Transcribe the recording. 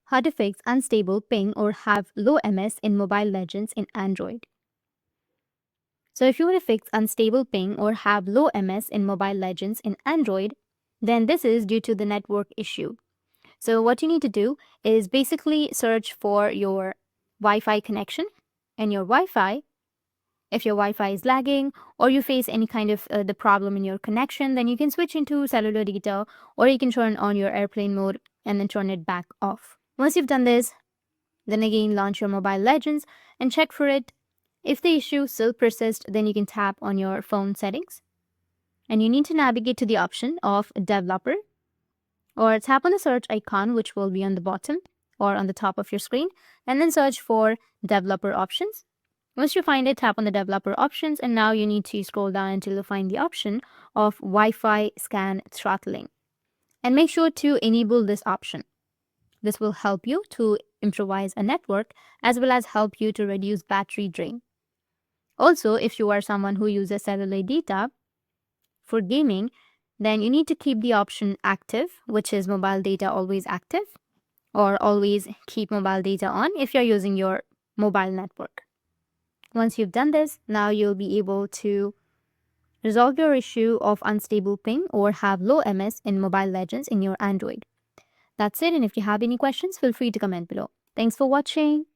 how to fix unstable ping or have low MS in Mobile Legends in Android. So if you want to fix unstable ping or have low MS in Mobile Legends in Android, then this is due to the network issue. So what you need to do is basically search for your Wi-Fi connection and your Wi-Fi. If your Wi-Fi is lagging or you face any kind of the problem in your connection, then you can switch into cellular data, or you can turn on your airplane mode and then turn it back off. Once you've done this, then again launch your Mobile Legends and check for it. If the issue still persists, then you can tap on your phone settings and you need to navigate to the option of developer, or tap on the search icon which will be on the bottom or on the top of your screen, and then search for developer options. Once you find it, tap on the developer options, and now you need to scroll down until you find the option of Wi-Fi scan throttling. And make sure to enable this option. This will help you to improvise a network as well as help you to reduce battery drain. Also, if you are someone who uses cellular data for gaming, then you need to keep the option active, which is mobile data always active, or always keep mobile data on if you're using your mobile network. Once you've done this, now you'll be able to resolve your issue of unstable ping or have low MS in Mobile Legends in your Android. That's it, and if you have any questions, feel free to comment below. Thanks for watching.